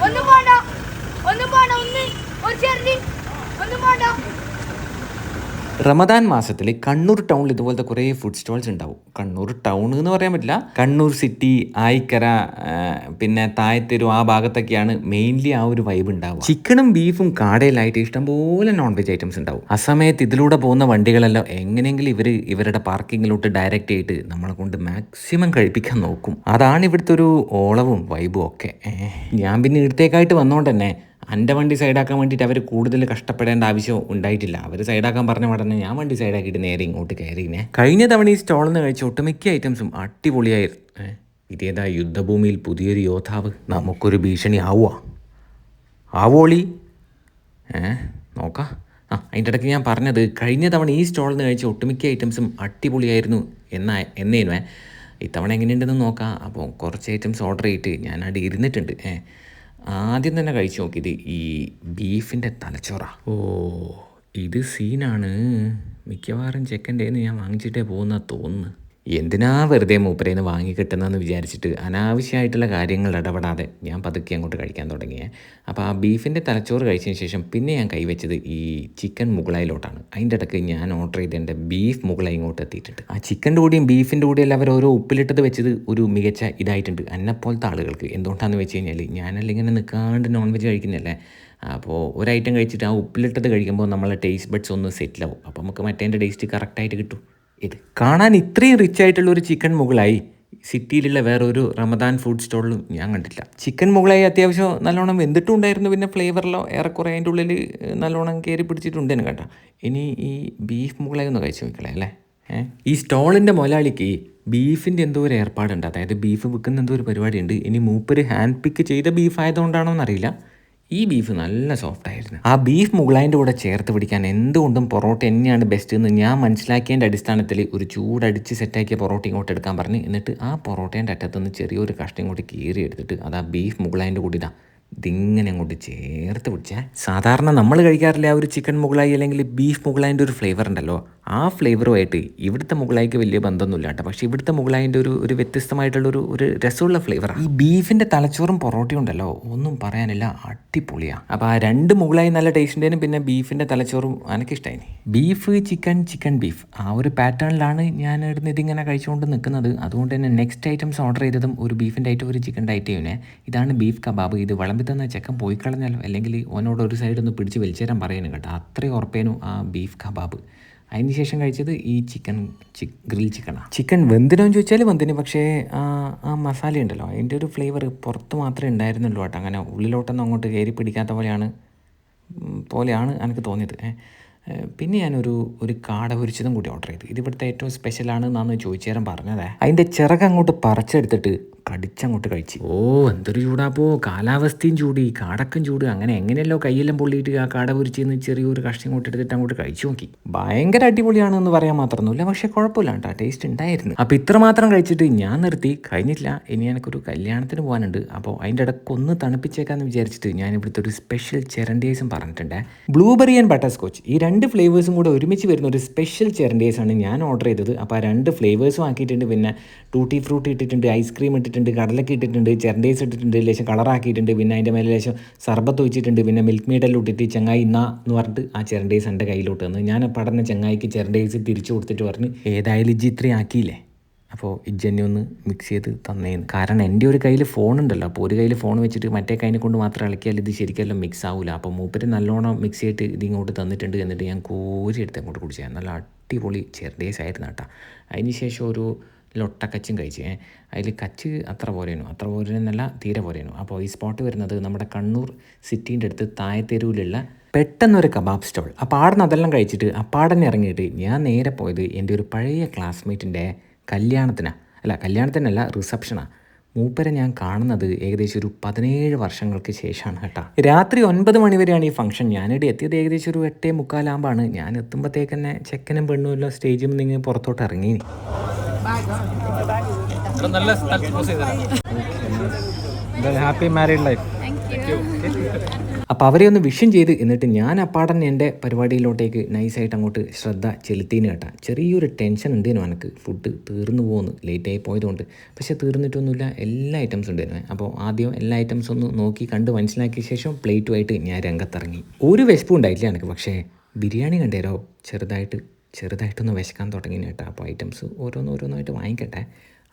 ഒന്നും പോണ്ട ഒന്നും പോണ്ട ഒന്ന് ഒരു ചെറുതി ഒന്നും പോണ്ട. റമദാൻ മാസത്തിൽ കണ്ണൂർ ടൗണിൽ ഇതുപോലത്തെ കുറേ ഫുഡ് സ്റ്റോൾസ് ഉണ്ടാവും. കണ്ണൂർ ടൗൺ എന്ന് പറയാൻ പറ്റില്ല, കണ്ണൂർ സിറ്റി, ആയിക്കര, പിന്നെ തായത്തെരു ആ ഭാഗത്തൊക്കെയാണ് മെയിൻലി ആ ഒരു വൈബ് ഉണ്ടാവും. ചിക്കനും ബീഫും കാടയിലായിട്ട് ഇഷ്ടംപോലെ നോൺ വെജ് ഐറ്റംസ് ഉണ്ടാവും. ആ സമയത്ത് ഇതിലൂടെ പോകുന്ന വണ്ടികളെല്ലാം എങ്ങനെയെങ്കിലും ഇവരുടെ പാർക്കിങ്ങിലോട്ട് ഡയറക്റ്റ് ആയിട്ട് നമ്മളെ കൊണ്ട് മാക്സിമം കഴിപ്പിക്കാൻ നോക്കും. അതാണ് ഇവിടുത്തെ ഒരു ഓളവും വൈബും ഒക്കെ. ഞാൻ പിന്നെ ഇടത്തേക്കായിട്ട് വന്നോണ്ട് തന്നെ എൻ്റെ വണ്ടി സൈഡാക്കാൻ വേണ്ടിയിട്ട് അവർ കൂടുതൽ കഷ്ടപ്പെടേണ്ട ആവശ്യം ഉണ്ടായിട്ടില്ല. അവർ സൈഡാക്കാൻ പറഞ്ഞ ഉടനെ ഞാൻ വണ്ടി സൈഡാക്കിയിട്ട് നേരെ ഇങ്ങോട്ട് കയറിനെ. കഴിഞ്ഞ തവണ ഈ സ്റ്റോളിൽ നിന്ന് കഴിച്ച ഒട്ടുമിക്ക ഐറ്റംസും അടിപൊളിയായിരുന്നു. ഇതേതാ യുദ്ധഭൂമിയിൽ പുതിയൊരു യോദ്ധാവ് നമുക്കൊരു ഭീഷണി ആവോളി നോക്കാം. അതിൻ്റെ ഇടയ്ക്ക് ഞാൻ പറഞ്ഞത് കഴിഞ്ഞ തവണ ഈ സ്റ്റോളിൽ നിന്ന് കഴിച്ച ഒട്ടുമിക്ക ഐറ്റംസും അടിപൊളിയായിരുന്നു എന്നേനു. ഇത്തവണ എങ്ങനെയുണ്ടെന്ന് നോക്കാം. അപ്പോൾ കുറച്ച് ഐറ്റംസ് ഓർഡർ ചെയ്തിട്ട് ഞാൻ അവിടെ ഇരുന്നിട്ടുണ്ട്. ആദ്യം തന്നെ കഴിച്ചു നോക്കിയത് ഈ ബീഫിൻ്റെ തലച്ചോറാ. ഇത് സീനാണ്. മിക്കവാറും ചെക്കൻ്റെ ഞാൻ വാങ്ങിച്ചിട്ടേ പോകുന്ന തോന്നുന്നു. എന്തിനാ വെറുതെ മൂപ്പരേന്ന് വാങ്ങിക്കിട്ടുന്നതെന്ന് വിചാരിച്ചിട്ട് അനാവശ്യമായിട്ടുള്ള കാര്യങ്ങൾ ഇടപെടാതെ ഞാൻ പതുക്കെ അങ്ങോട്ട് കഴിക്കാൻ തുടങ്ങിയേ. അപ്പോൾ ആ ബീഫിൻ്റെ തലച്ചോറ് കഴിച്ചതിന് ശേഷം പിന്നെ ഞാൻ കൈവച്ചത് ഈ ചിക്കൻ മുകളയിലോട്ടാണ്. അതിൻ്റെ ഇടയ്ക്ക് ഞാൻ ഓർഡർ ചെയ്ത് എൻ്റെ ബീഫ് മുകള ഇങ്ങോട്ട് എത്തിയിട്ടുണ്ട്. ആ ചിക്കൻ്റെ കൂടെയും ബീഫിൻ്റെ കൂടെയും അവർ ഓരോ ഉപ്പിലിട്ടത് വെച്ചത് ഒരു മികച്ച ഇതായിട്ടുണ്ട് എന്നെപ്പോലത്തെ ആളുകൾക്ക്. എന്തുകൊണ്ടാണെന്ന് വെച്ച് കഴിഞ്ഞാൽ ഞാനല്ല ഇങ്ങനെ നിൽക്കാണ്ട് നോൺ വെജ് കഴിക്കുന്നതല്ലേ. അപ്പോൾ ഒരു ഐറ്റം കഴിച്ചിട്ട് ആ ഉപ്പിലിട്ടത് കഴിക്കുമ്പോൾ നമ്മളെ ടേസ്റ്റ് ബഡ്സ് ഒന്ന് സെറ്റിലാവും. അപ്പോൾ നമുക്ക് മറ്റേൻ്റെ ടേസ്റ്റ് കറക്റ്റായിട്ട് കിട്ടും. ഇത് കാണാൻ ഇത്രയും റിച്ച് ആയിട്ടുള്ള ഒരു ചിക്കൻ മുകളായി സിറ്റിയിലുള്ള വേറൊരു റമദാൻ ഫുഡ് സ്റ്റോളിലും ഞാൻ കണ്ടിട്ടില്ല. ചിക്കൻ മുകളായി അത്യാവശ്യം നല്ലോണം വെന്തിട്ടും ഉണ്ടായിരുന്നു. പിന്നെ ഫ്ലേവറിലോ ഏറെക്കുറെ അതിൻ്റെ ഉള്ളിൽ നല്ലോണം കയറി പിടിച്ചിട്ടുണ്ടെന്ന് കേട്ടോ. ഇനി ഈ ബീഫ് മുകളായി ഒന്ന് കഴിച്ച് നോക്കളേ അല്ലേ. ഈ സ്റ്റോളിൻ്റെ മുതലാളിക്ക് ബീഫിൻ്റെ എന്തോ ഒരു ഏർപ്പാടുണ്ട്. അതായത് ബീഫ് വിൽക്കുന്ന എന്തോ ഒരു പരിപാടിയുണ്ട്. ഇനി മൂപ്പര് ഹാൻഡ് പിക്ക് ചെയ്ത ബീഫ് ആയതുകൊണ്ടാണോ എന്നറിയില്ല, ഈ ബീഫ് നല്ല സോഫ്റ്റ് ആയിരുന്നു. ആ ബീഫ് മുകളായിൻ്റെ കൂടെ ചേർത്ത് പിടിക്കാൻ എന്തുകൊണ്ടും പൊറോട്ട തന്നെയാണ് ബെസ്റ്റ് എന്ന് ഞാൻ മനസ്സിലാക്കിയതിൻ്റെ അടിസ്ഥാനത്തിൽ ഒരു ചൂടടിച്ച് സെറ്റാക്കിയ പൊറോട്ട ഇങ്ങോട്ട് എടുക്കാൻ പറഞ്ഞ്, എന്നിട്ട് ആ പൊറോട്ടേൻ്റെ അറ്റത്തുനിന്ന് ചെറിയൊരു കഷ്ണം ഇങ്ങോട്ട് കീറി എടുത്തിട്ട് അത് ആ ബീഫ് മുകളായിൻ്റെ കൂടി ഇതിങ്ങനെ അങ്ങോട്ട് ചേർത്ത് പിടിച്ചാൽ സാധാരണ നമ്മൾ കഴിക്കാറില്ല ആ ഒരു ചിക്കൻ മുകളായി അല്ലെങ്കിൽ ബീഫ് മുകളായിൻ്റെ ഒരു ഫ്ലേവർ ഉണ്ടല്ലോ, ആ ഫ്ലേവറുമായിട്ട് ഇവിടുത്തെ മുകളായിക്ക് വലിയ ബന്ധമൊന്നുമില്ല കേട്ടോ. പക്ഷേ ഇവിടുത്തെ മുകളായിൻ്റെ ഒരു വ്യത്യസ്തമായിട്ടുള്ളൊരു രസമുള്ള ഫ്ലേവറാണ്. ഈ ബീഫിൻ്റെ തലച്ചോറും പൊറോട്ടയും ഉണ്ടല്ലോ, ഒന്നും പറയാനില്ല, അടിപൊളിയാണ്. അപ്പോൾ ആ രണ്ട് മുകളായി നല്ല ടേസ്റ്റ് ഉണ്ടായിരുന്നു. പിന്നെ ബീഫിൻ്റെ തലച്ചോറും എനിക്കിഷ്ടമായി. ബീഫ് ചിക്കൻ ബീഫ് ആ ഒരു പാറ്റേണിലാണ് ഞാൻ ഇടുന്ന ഇതിങ്ങനെ കഴിച്ചുകൊണ്ട് നിൽക്കുന്നത്. അതുകൊണ്ട് തന്നെ നെക്സ്റ്റ് ഐറ്റംസ് ഓർഡർ ചെയ്തതും ഒരു ബീഫിൻ്റെ ഐറ്റം ഒരു ചിക്കൻ്റെ ഐറ്റം. ഇതാണ് ബീഫ് കബാബ്. ഇത് വിളമ്പി തന്ന ചെക്കൻ പോയി കളഞ്ഞാലോ, അല്ലെങ്കിൽ ഓനോട് ഒരു സൈഡ് ഒന്ന് പിടിച്ച് വലിച്ചു തരാൻ പറയുന്നു കേട്ടോ. അത്രയും ഉറപ്പേനു ആ ബീഫ് കബാബ്. അതിന് ശേഷം കഴിച്ചത് ഈ ഗ്രിൽ ചിക്കനാണ്. ചിക്കൻ വെന്തിനോന്ന് ചോദിച്ചാൽ വെന്തിന്, പക്ഷേ ആ മസാല ഉണ്ടല്ലോ അതിൻ്റെ ഒരു ഫ്ലേവർ പുറത്ത് മാത്രമേ ഉണ്ടായിരുന്നുള്ളൂ കേട്ടോ. അങ്ങനെ ഉള്ളിലോട്ടൊന്നും അങ്ങോട്ട് കയറി പിടിക്കാത്ത പോലെയാണ് എനിക്ക് തോന്നിയത്. പിന്നെ ഞാനൊരു കാട പൊരിച്ചതും കൂടി ഓർഡർ ചെയ്തു. ഇതിവിടുത്തെ ഏറ്റവും സ്പെഷ്യലാണ് എന്നാണ് ചോദിച്ചു തരാൻ പറഞ്ഞത്. അതിൻ്റെ ചിറക് അങ്ങോട്ട് പറിച്ചെടുത്തിട്ട് കടിച്ചങ്ങോട്ട് കഴിച്ച്. എന്തൊരു ചൂടാപ്പോ, കാലാവസ്ഥയും ചൂട്, ഈ കാടക്കും ചൂട്. അങ്ങനെ എങ്ങനെയല്ലോ കയ്യെല്ലാം പൊള്ളിയിട്ട് ആ കാട പൊരിച്ചെന്ന് ചെറിയൊരു കഷ്ണം ഇങ്ങോട്ട് എടുത്തിട്ട് അങ്ങോട്ട് കഴിച്ചു നോക്കി. ഭയങ്കര അടിപൊളിയാണെന്ന് പറയാൻ മാത്രമൊന്നുമില്ല, പക്ഷേ കുഴപ്പമില്ല കേട്ടോ, ടേസ്റ്റ് ഉണ്ടായിരുന്നു. അപ്പോൾ ഇത്ര മാത്രം കഴിച്ചിട്ട് ഞാൻ നിർത്തി. കഴിഞ്ഞില്ല, ഇനി എനിക്കൊരു കല്യാണത്തിന് പോകാനുണ്ട്. അപ്പോൾ അതിൻ്റെ ഇടയ്ക്ക് ഒന്ന് തണുപ്പിച്ചേക്കാന്ന് വിചാരിച്ചിട്ട് ഞാൻ ഇവിടുത്തെ ഒരു സ്പെഷ്യൽ ചെറണ്ടേസും പറഞ്ഞിട്ടുണ്ട്. ബ്ലൂബെറി ആൻഡ് ബട്ടർ സ്കോച്ച്, ഈ രണ്ട് ഫ്ലേവേഴ്സും കൂടെ ഒരുമിച്ച് വരുന്ന ഒരു സ്പെഷ്യൽ ചെറണ്ടേസാണ് ഞാൻ ഓർഡർ ചെയ്തത്. അപ്പോൾ ആ രണ്ട് ഫ്ലേവേഴ്സും ആക്കിയിട്ടുണ്ട്. പിന്നെ ടൂട്ടി ഫ്രൂട്ടി ഇട്ടിട്ടുണ്ട്, ഐസ്ക്രീം ഇട്ടിട്ടുണ്ട്, കടലൊക്കെ ഇട്ടിട്ടുണ്ട്, ചെറണ്ടേസ് ഇട്ടിട്ടുണ്ട്, ലേശം കളറാക്കിയിട്ടുണ്ട്. പിന്നെ അതിൻ്റെ മേലെ ലേശം സർബത്ത് ഒഴിച്ചിട്ടുണ്ട്. പിന്നെ മിൽക്ക് മെയ്ഡെല്ലാം ഇട്ടിട്ട് ചങ്ങായി എന്ന് പറഞ്ഞിട്ട് ആ ചെറണ്ടേസ് എൻ്റെ കയ്യിലോട്ട് വന്ന് ഞാൻ പഠന ചങ്ങായിക്ക് ചെറണ്ടേസ് തിരിച്ചു കൊടുത്തിട്ട് പറഞ്ഞ് ഏതായാലും ഇജ്ജ് ഇത്രയും ആക്കിയില്ലേ, അപ്പോൾ ഇജ്ജെന്നെ ഒന്ന് മിക്സ് ചെയ്ത് തന്നേന്ന്. കാരണം എൻ്റെ ഒരു കയ്യിൽ ഫോൺ ഉണ്ടല്ലോ, അപ്പോൾ ഒരു കയ്യിൽ ഫോൺ വെച്ചിട്ട് മറ്റേ കൈനെ കൊണ്ട് മാത്രം ഇളക്കിയാൽ ഇത് ശരിക്കെല്ലാം മിക്സ് ആവില്ല. അപ്പോൾ മൂപ്പര് നല്ലോണം മിക്സ് ചെയ്തിട്ട് ഇത് ഇങ്ങോട്ട് തന്നിട്ടുണ്ട്. എന്നിട്ട് ഞാൻ കോരി എടുത്ത് അങ്ങോട്ട് കുടിച്ചാൽ നല്ല അടിപൊളി ചെറണ്ടേസ് ആയിരുന്നു കേട്ടോ. അതിന് ശേഷം ഒരു ലൊട്ടക്കച്ചും കഴിച്ച്. അതിൽ കച്ച് അത്ര പോരേനല്ല, തീരെ പോരേനു. അപ്പോൾ ഈ സ്പോട്ട് വരുന്നത് നമ്മുടെ കണ്ണൂർ സിറ്റീൻ്റെ അടുത്ത് തായത്തെരുവിലുള്ള പെട്ടെന്നൊരു കബാബ് സ്റ്റോൾ. അപ്പോൾ ആടന്ന് അതെല്ലാം കഴിച്ചിട്ട് അപ്പാടന്നെ ഇറങ്ങിയിട്ട് ഞാൻ നേരെ പോയത് എൻ്റെ ഒരു പഴയ ക്ലാസ്മേറ്റിൻ്റെ കല്യാണത്തിനല്ല റിസപ്ഷനാണ്. മൂപ്പരെ ഞാൻ കാണുന്നത് ഏകദേശം ഒരു 17 വർഷങ്ങൾക്ക് ശേഷമാണ് കേട്ടോ. രാത്രി 9 മണി വരെയാണ് ഈ ഫംഗ്ഷൻ. ഞാനിവിടെ എത്തിയത് ഏകദേശം ഒരു 8:45 ഞാൻ എത്തുമ്പോഴത്തേക്ക് തന്നെ ചെക്കനും പെണ്ണും എല്ലാം സ്റ്റേജിൽ നിന്ന് പുറത്തോട്ട് ഇറങ്ങി. Happy married life. അപ്പോൾ അവരെ ഒന്ന് വിഷൻ ചെയ്ത് എന്നിട്ട് ഞാൻ അപ്പാടൻ എൻ്റെ പരിപാടിയിലോട്ടേക്ക് നൈസായിട്ട് അങ്ങോട്ട് ശ്രദ്ധ ചെലുത്തിന് കേട്ടാ. ചെറിയൊരു ടെൻഷൻ ഉണ്ടേനു എനിക്ക്, ഫുഡ് തീർന്നു പോകുന്നു ലേറ്റായി പോയതുകൊണ്ട്. പക്ഷേ തീർന്നിട്ടൊന്നുമില്ല, എല്ലാ ഐറ്റംസും ഉണ്ടായിരുന്നു. അപ്പോൾ ആദ്യം എല്ലാ ഐറ്റംസും ഒന്ന് നോക്കി കണ്ട് മനസ്സിലാക്കിയ ശേഷം പ്ലേറ്റുമായിട്ട് ഞാൻ രംഗത്തിറങ്ങി. ഒരു വിശപ്പും ഉണ്ടായിട്ടില്ല എനിക്ക്, പക്ഷേ ബിരിയാണി കണ്ടേരോ ചെറുതായിട്ടൊന്ന് വിശക്കാൻ തുടങ്ങി കേട്ടോ. അപ്പോൾ ഐറ്റംസ് ഓരോന്നായിട്ട് വാങ്ങിക്കട്ടെ.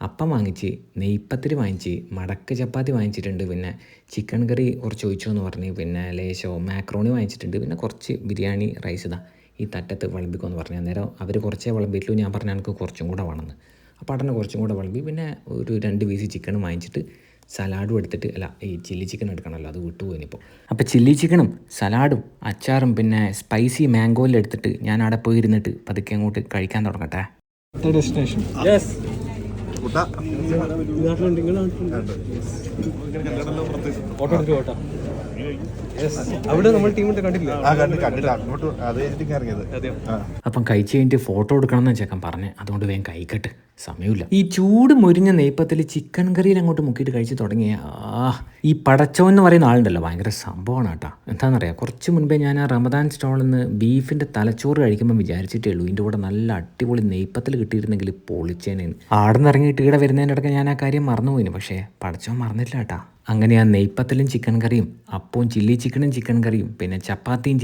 അപ്പം വാങ്ങിച്ച്, നെയ്പ്പത്തിരി വാങ്ങിച്ച്, മടക്ക് ചപ്പാത്തി വാങ്ങിച്ചിട്ടുണ്ട്, പിന്നെ ചിക്കൻ കറി കുറച്ച് ഒഴിച്ചോ എന്ന് പറഞ്ഞ്, പിന്നെ ലേശോ മാക്രോണി വാങ്ങിച്ചിട്ടുണ്ട്, പിന്നെ കുറച്ച് ബിരിയാണി റൈസ് ഇതാ ഈ തട്ടത്ത് വിളമ്പിക്കുമെന്ന് പറഞ്ഞു. അന്നേരം അവർ കുറച്ചേ വിളമ്പിയിട്ടുള്ളൂ. ഞാൻ പറഞ്ഞാൽ എനിക്ക് കുറച്ചും കൂടെ വേണമെന്ന്. അപ്പോൾ അടനെ കുറച്ചും കൂടെ വിളമ്പി, പിന്നെ ഒരു 2 പീസ് ചിക്കനും വാങ്ങിച്ചിട്ട് സലാഡും എടുത്തിട്ട്, അല്ല ഈ ചില്ലി ചിക്കൻ എടുക്കണമല്ലോ, അത് വിട്ടുപോയിനിപ്പോൾ. അപ്പോൾ ചില്ലി ചിക്കനും സലാഡും അച്ചാറും പിന്നെ സ്പൈസി മാംഗോയിൽ എടുത്തിട്ട് ഞാൻ അവിടെ പോയി ഇരുന്നിട്ട് പതുക്കെ അങ്ങോട്ട് കഴിക്കാൻ തുടങ്ങട്ടെ. ഡെസ്റ്റിനേഷൻ അവിടെ നമ്മൾ ടീമിന്റെ കണ്ടില്ല. അപ്പം കഴിച്ച് കഴിഞ്ഞിട്ട് ഫോട്ടോ എടുക്കണം എന്ന് ചെക്കൻ പറഞ്ഞ്, അതുകൊണ്ട് വേഗം കഴിക്കട്ടെ, സമയമില്ല. ഈ ചൂട് മുരിഞ്ഞ നെയ്പ്പത്തിൽ ചിക്കൻ കറിയിൽ അങ്ങോട്ട് മുക്കിയിട്ട് കഴിച്ച് തുടങ്ങിയ ഈ പടച്ചോൻ എന്ന് പറയുന്ന ആളുണ്ടല്ലോ, ഭയങ്കര സംഭവമാണ് കേട്ടോ. എന്താണെന്നറിയാം, കുറച്ച് മുൻപേ ഞാൻ ആ റമദാൻ സ്റ്റോളിൽ നിന്ന് ബീഫിൻ്റെ തലച്ചോറ് കഴിക്കുമ്പോൾ വിചാരിച്ചിട്ടേ ഉള്ളൂ ഇതിൻ്റെ കൂടെ നല്ല അടിപൊളി നെയ്പ്പത്തിൽ കിട്ടിയിരുന്നെങ്കിൽ പൊളിച്ചേനേന്ന്. ആടെ നിന്ന് ഇറങ്ങിയിട്ട് ഇവിടെ വരുന്നതിൻ്റെ ഇടയ്ക്ക് ഞാൻ ആ കാര്യം മറന്നുപോയിന്, പക്ഷേ പടച്ചോൻ മറന്നിട്ടില്ല കേട്ടാ. അങ്ങനെ ആ നെയ്പ്പത്തലും ചിക്കൻ കറിയും, അപ്പവും ചില്ലി ചിക്കനും ചിക്കൻ കറിയും, പിന്നെ ചപ്പാത്തിയും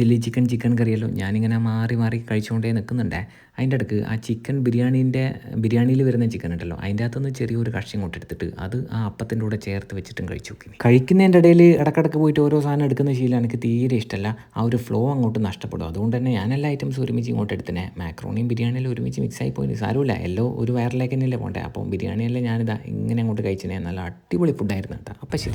ചിക്കൻ കറിയല്ലോ ഞാനിങ്ങനെ മാറി മാറി കഴിച്ചുകൊണ്ടേ നിൽക്കുന്നുണ്ടേ. അതിൻ്റെ ഇടയ്ക്ക് ആ ചിക്കൻ ബിരിയാണിയിൽ വരുന്ന ചിക്കൻ ഉണ്ടല്ലോ, അതിൻ്റെ അകത്തുനിന്ന് ചെറിയൊരു കഷ്ണം കൊണ്ടെടുത്തിട്ട് അത് ആ അപ്പത്തിൻ്റെ കൂടെ ചേർത്ത് വെച്ചിട്ടും കഴിച്ചു നോക്കി. കഴിക്കുന്നതിൻ്റെ ഇടയിൽ ഇടക്കിടക്ക് പോയിട്ട് ഓരോ സാധനം എടുക്കുന്ന ശീലം എനിക്ക് തീരെ ഇഷ്ടമല്ല. ആ ഒരു ഫ്ലോ അങ്ങോട്ട് നഷ്ടപ്പെടും. അതുകൊണ്ട് തന്നെ ഞാൻ എല്ലാ ഐറ്റംസും ഒരുമിച്ച് ഇങ്ങോട്ട് എടുത്തിനെ. മാക്രോണിയും ബിരിയാണിയെല്ലാം ഒരുമിച്ച് മിക്സായി പോയി, സാരമില്ല, എല്ലാം ഒരു വയറിലേക്ക് തന്നെയല്ലേ പോകണ്ടേ. അപ്പോൾ ബിരിയാണിയെല്ലാം ഞാനിതാ ഇങ്ങനെ അങ്ങോട്ട് കഴിച്ചിനെ. നല്ല അടിപൊളി ഫുഡായിരുന്നു കേട്ടോ. അപ്പം ശരി.